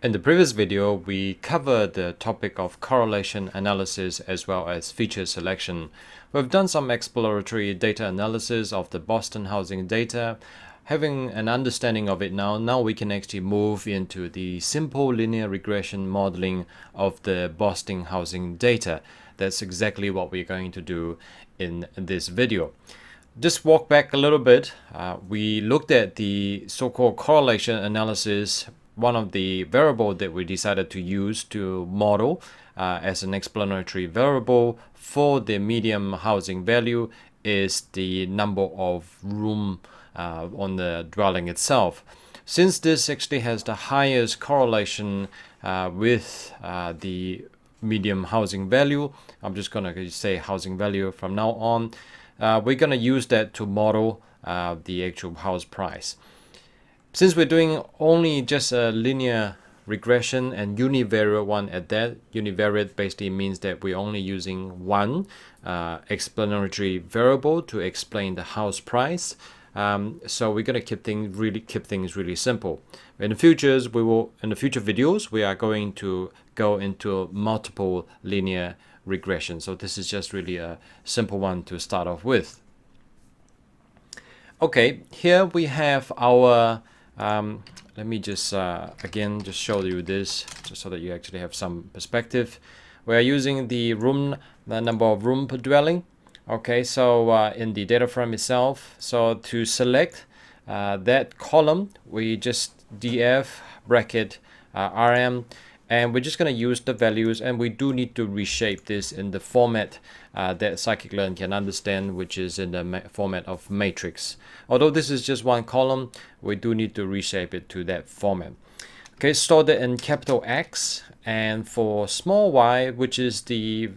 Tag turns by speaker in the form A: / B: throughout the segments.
A: In the previous video, we covered the topic of correlation analysis as well as feature selection. We've done some exploratory data analysis of the Boston housing data. Having an understanding of it now we can actually move into the simple linear regression modeling of the Boston housing data. That's exactly what we're going to do in this video. Just walk back a little bit. We looked at the so-called correlation analysis. One of the variables that we decided to use to model as an explanatory variable for the median housing value is the number of room on the dwelling itself. Since this actually has the highest correlation with the median housing value, I'm just going to say housing value from now on. We're going to use that to model the actual house price. Since we're doing only just a linear regression and univariate one at that, univariate basically means that we're only using one explanatory variable to explain the house price. So we're going to keep things really simple. In the future videos, we are going to go into multiple linear regression. So this is just really a simple one to start off with. Okay, here we have our let me just again just show you this just so that you actually have some perspective. We are using the number of room per dwelling. Okay, so in the data frame itself, so to select that column, we just df bracket rm, and we're just going to use the values, and we do need to reshape this in the format that scikit-learn can understand, which is in the format of matrix. Although this is just one column, we do need to reshape it to that format. Okay, store that in capital X, and for small y, which is the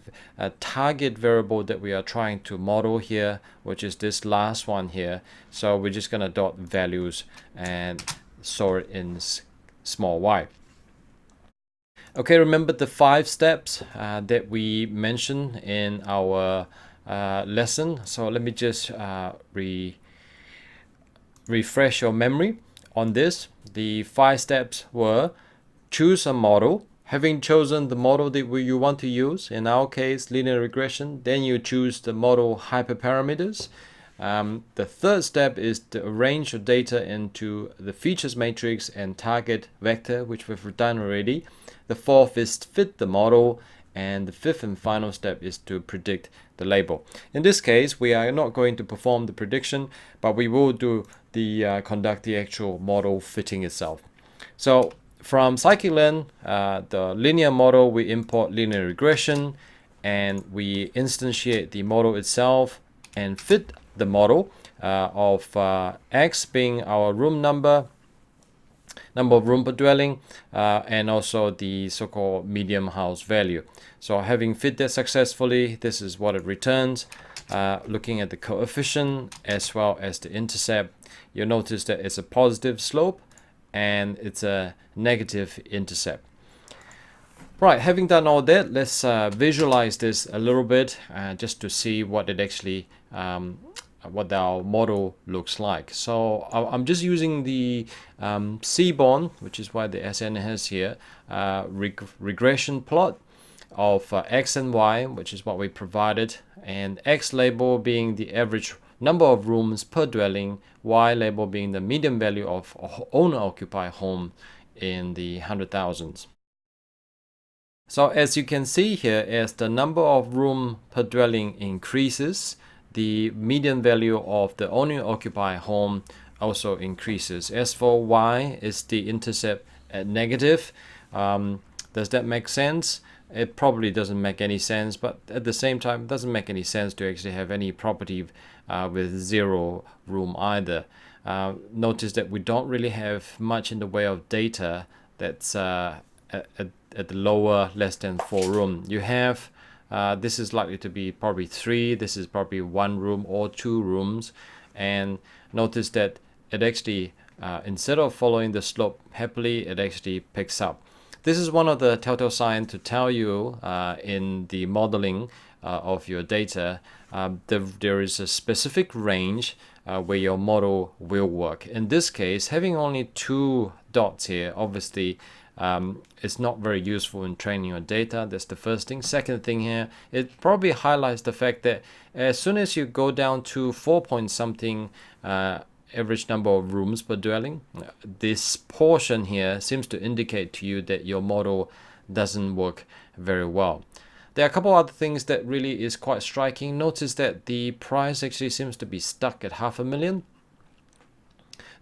A: target variable that we are trying to model here, which is this last one here. So we're just going to dot values and store it in small y. Okay, remember the 5 steps that we mentioned in our lesson. So let me just refresh your memory on this. The 5 steps were: choose a model. Having chosen the model that you want to use, in our case linear regression, then you choose the model hyperparameters. The third step is to arrange your data into the features matrix and target vector, which we've done already. The fourth is fit the model, and the fifth and final step is to predict the label. In this case, we are not going to perform the prediction, but we will do the conduct the actual model fitting itself. So from scikit-learn, the linear model, we import linear regression, and we instantiate the model itself and fit the model of x being our room number of room per dwelling, and also the so-called median house value. So having fit that successfully, this is what it returns. Looking at the coefficient as well as the intercept, you'll notice that it's a positive slope and it's a negative intercept. Right, having done all that, let's visualize this a little bit just to see what it actually what our model looks like. So I'm just using the Seaborn, which is why the SN has here, regression plot of x and y, which is what we provided, and x label being the average number of rooms per dwelling, y label being the median value of owner-occupied home in the 100,000s. So as you can see here, as the number of room per dwelling increases, the median value of the owner-occupied home also increases. As for y, is the intercept at negative. Does that make sense? It probably doesn't make any sense, but at the same time, it doesn't make any sense to actually have any property with 0 room either. Notice that we don't really have much in the way of data that's at the lower less than 4 room. You have this is likely to be probably 3, this is probably 1 room or 2 rooms, and notice that it actually instead of following the slope happily, it actually picks up. This is one of the telltale signs to tell you in the modeling of your data, there is a specific range where your model will work. In this case, having only 2 dots here, obviously, it's not very useful in training your data. That's the first thing. Second thing here, it probably highlights the fact that as soon as you go down to 4 point something average number of rooms per dwelling, this portion here seems to indicate to you that your model doesn't work very well. There are a couple other things that really is quite striking. Notice that the price actually seems to be stuck at $500,000.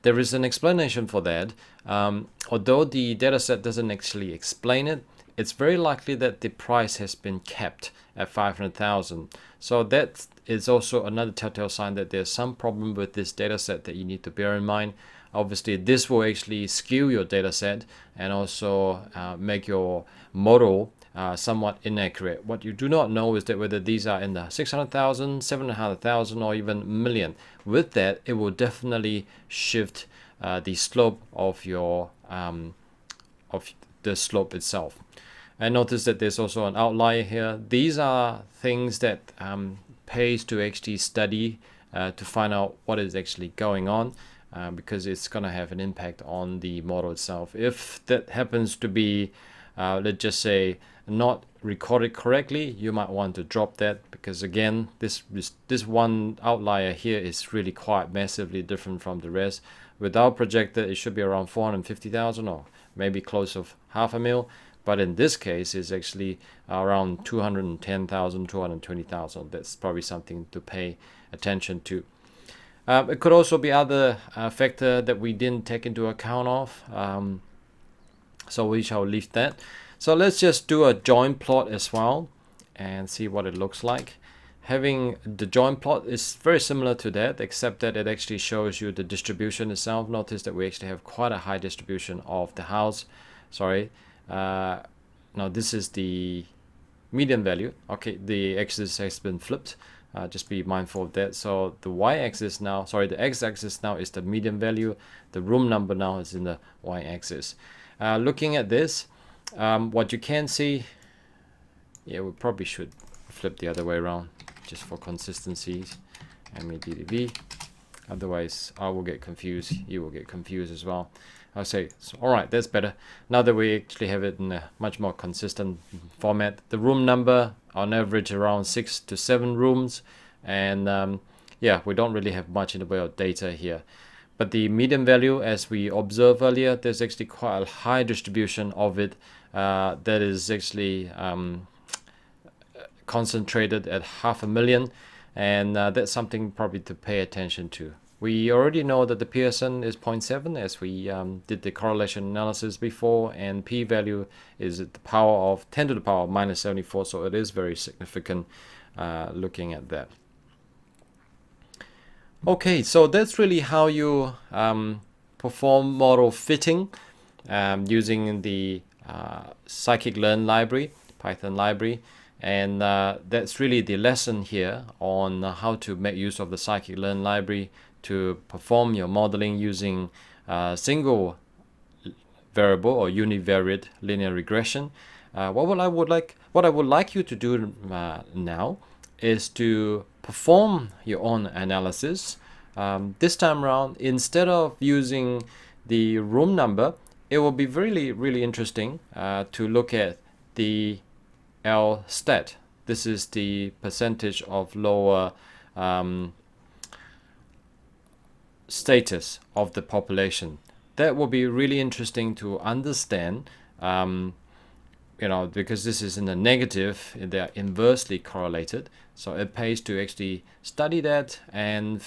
A: There is an explanation for that. Although the dataset doesn't actually explain it, it's very likely that the price has been kept at 500,000. So that is also another telltale sign that there's some problem with this dataset that you need to bear in mind. Obviously, this will actually skew your dataset and also make your model somewhat inaccurate. What you do not know is that whether these are in the 600,000, 700,000, or even million. With that, it will definitely shift the slope of your of the slope itself. And notice that there's also an outlier here. These are things that pays to actually study to find out what is actually going on, because it's going to have an impact on the model itself. If that happens to be, let's just say, not recorded correctly, you might want to drop that, because again, this one outlier here is really quite massively different from the rest. With our projector, it should be around 450,000 or maybe close of $500,000. But in this case, it's actually around 210,000, 220,000. That's probably something to pay attention to. It could also be other factor that we didn't take into account of. So we shall leave that. So let's just do a joint plot as well and see what it looks like. Having the joint plot is very similar to that, except that it actually shows you the distribution itself. Notice that we actually have quite a high distribution of the house. Sorry. Now this is the median value. Okay, the axis has been flipped. Just be mindful of that. So the y-axis now, sorry, the x-axis now is the median value. The room number now is in the y-axis. Looking at this, what you can see, yeah, we probably should flip the other way around just for consistency. MEDDV. Otherwise, I will get confused. You will get confused as well. I'll say, so, all right, that's better. Now that we actually have it in a much more consistent format, the room number on average around 6 to 7 rooms, and yeah, we don't really have much in the way of data here. But the median value, as we observed earlier, there's actually quite a high distribution of it that is actually concentrated at 500,000, and that's something probably to pay attention to. We already know that the Pearson is 0.7 as we did the correlation analysis before, and p-value is at the power of 10 to the power of minus 74, so it is very significant looking at that. Okay, so that's really how you perform model fitting using the scikit-learn library, Python library. And that's really the lesson here on how to make use of the scikit-learn library to perform your modeling using single variable or univariate linear regression. What I would like you to do now is to perform your own analysis. This time around, instead of using the room number, it will be really interesting to look at the L stat. This is the percentage of lower status of the population. That will be really interesting to understand, because this is in the negative, they are inversely correlated. So it pays to actually study that and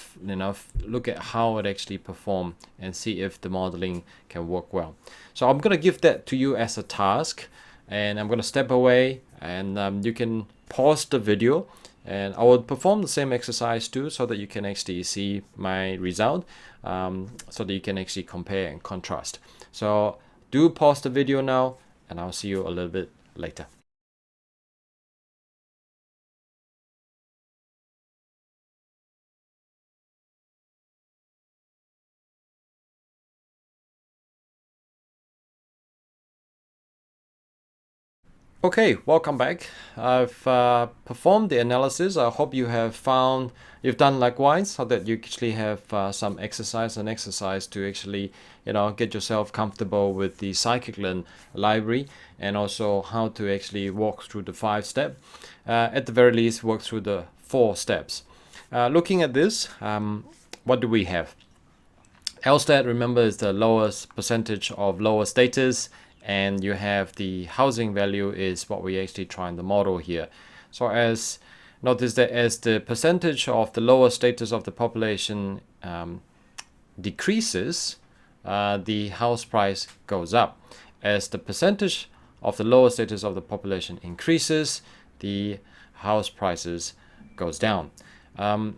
A: look at how it actually performs and see if the modeling can work well. So I'm going to give that to you as a task, and I'm going to step away, and you can pause the video, and I will perform the same exercise too, so that you can actually see my result, so that you can actually compare and contrast. So do pause the video now, and I'll see you a little bit later. Okay, welcome back. I've performed the analysis. I hope you have found you've done likewise, so that you actually have some exercise to actually get yourself comfortable with the scikit-learn library, and also how to actually walk through the 5-step. At the very least, work through the 4 steps. Looking at this, what do we have? LSTAT, remember, is the lowest percentage of lower status, and you have the housing value is what we actually trying to model here. So notice that as the percentage of the lower status of the population decreases, the house price goes up. As the percentage of the lower status of the population increases, the house prices goes down. There are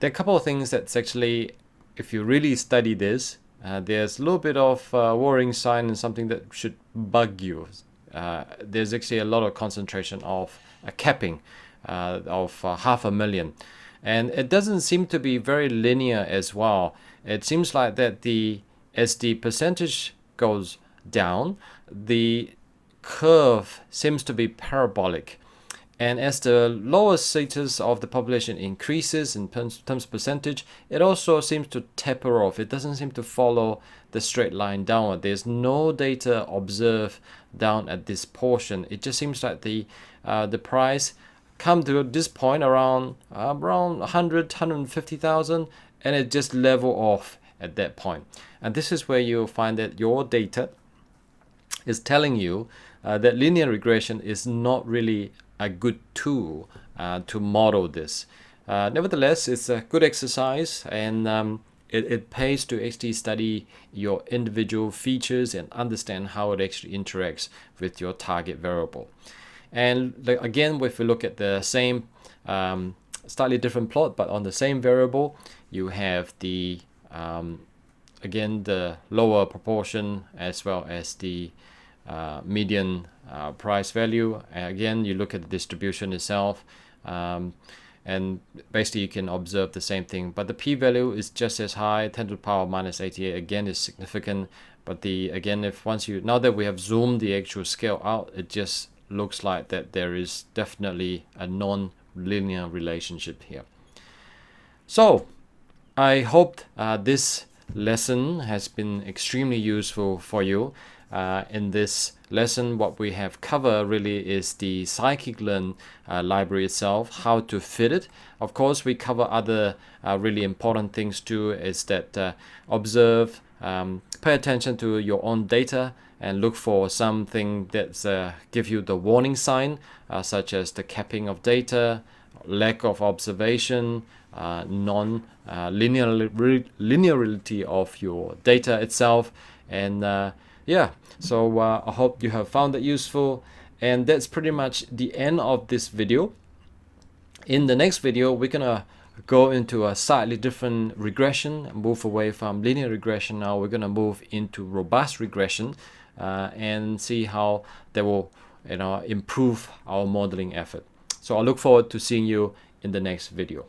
A: a couple of things that's actually, if you really study this, there's a little bit of worrying sign and something that should bug you. There's actually a lot of concentration of a capping of 500,000, and it doesn't seem to be very linear as well. It seems like that as the percentage goes down, the curve seems to be parabolic. And as the lower status of the population increases in terms of percentage, it also seems to taper off. It doesn't seem to follow the straight line downward. There's no data observed down at this portion. It just seems like the price come to this point around 150,000, and it just level off at that point. And this is where you'll find that your data is telling you that linear regression is not really a good tool to model this. Nevertheless, it's a good exercise, and it pays to actually study your individual features and understand how it actually interacts with your target variable. And again, if we look at the same slightly different plot, but on the same variable, you have the again the lower proportion as well as the median price value. Again, you look at the distribution itself, and basically you can observe the same thing, but the p-value is just as high. 10 to the power minus 88 again is significant, but now that we have zoomed the actual scale out, it just looks like that there is definitely a non-linear relationship here. So I hope this lesson has been extremely useful for you. In this lesson, what we have covered really is the scikit-learn library itself, how to fit it. Of course, we cover other really important things too, is that observe, pay attention to your own data, and look for something that's give you the warning sign, such as the capping of data, lack of observation, linearity of your data itself, and yeah, so I hope you have found it useful, and that's pretty much the end of this video. In the next video, we're gonna go into a slightly different regression and move away from linear regression. Now we're gonna move into robust regression and see how that will improve our modeling effort. So I look forward to seeing you in the next video.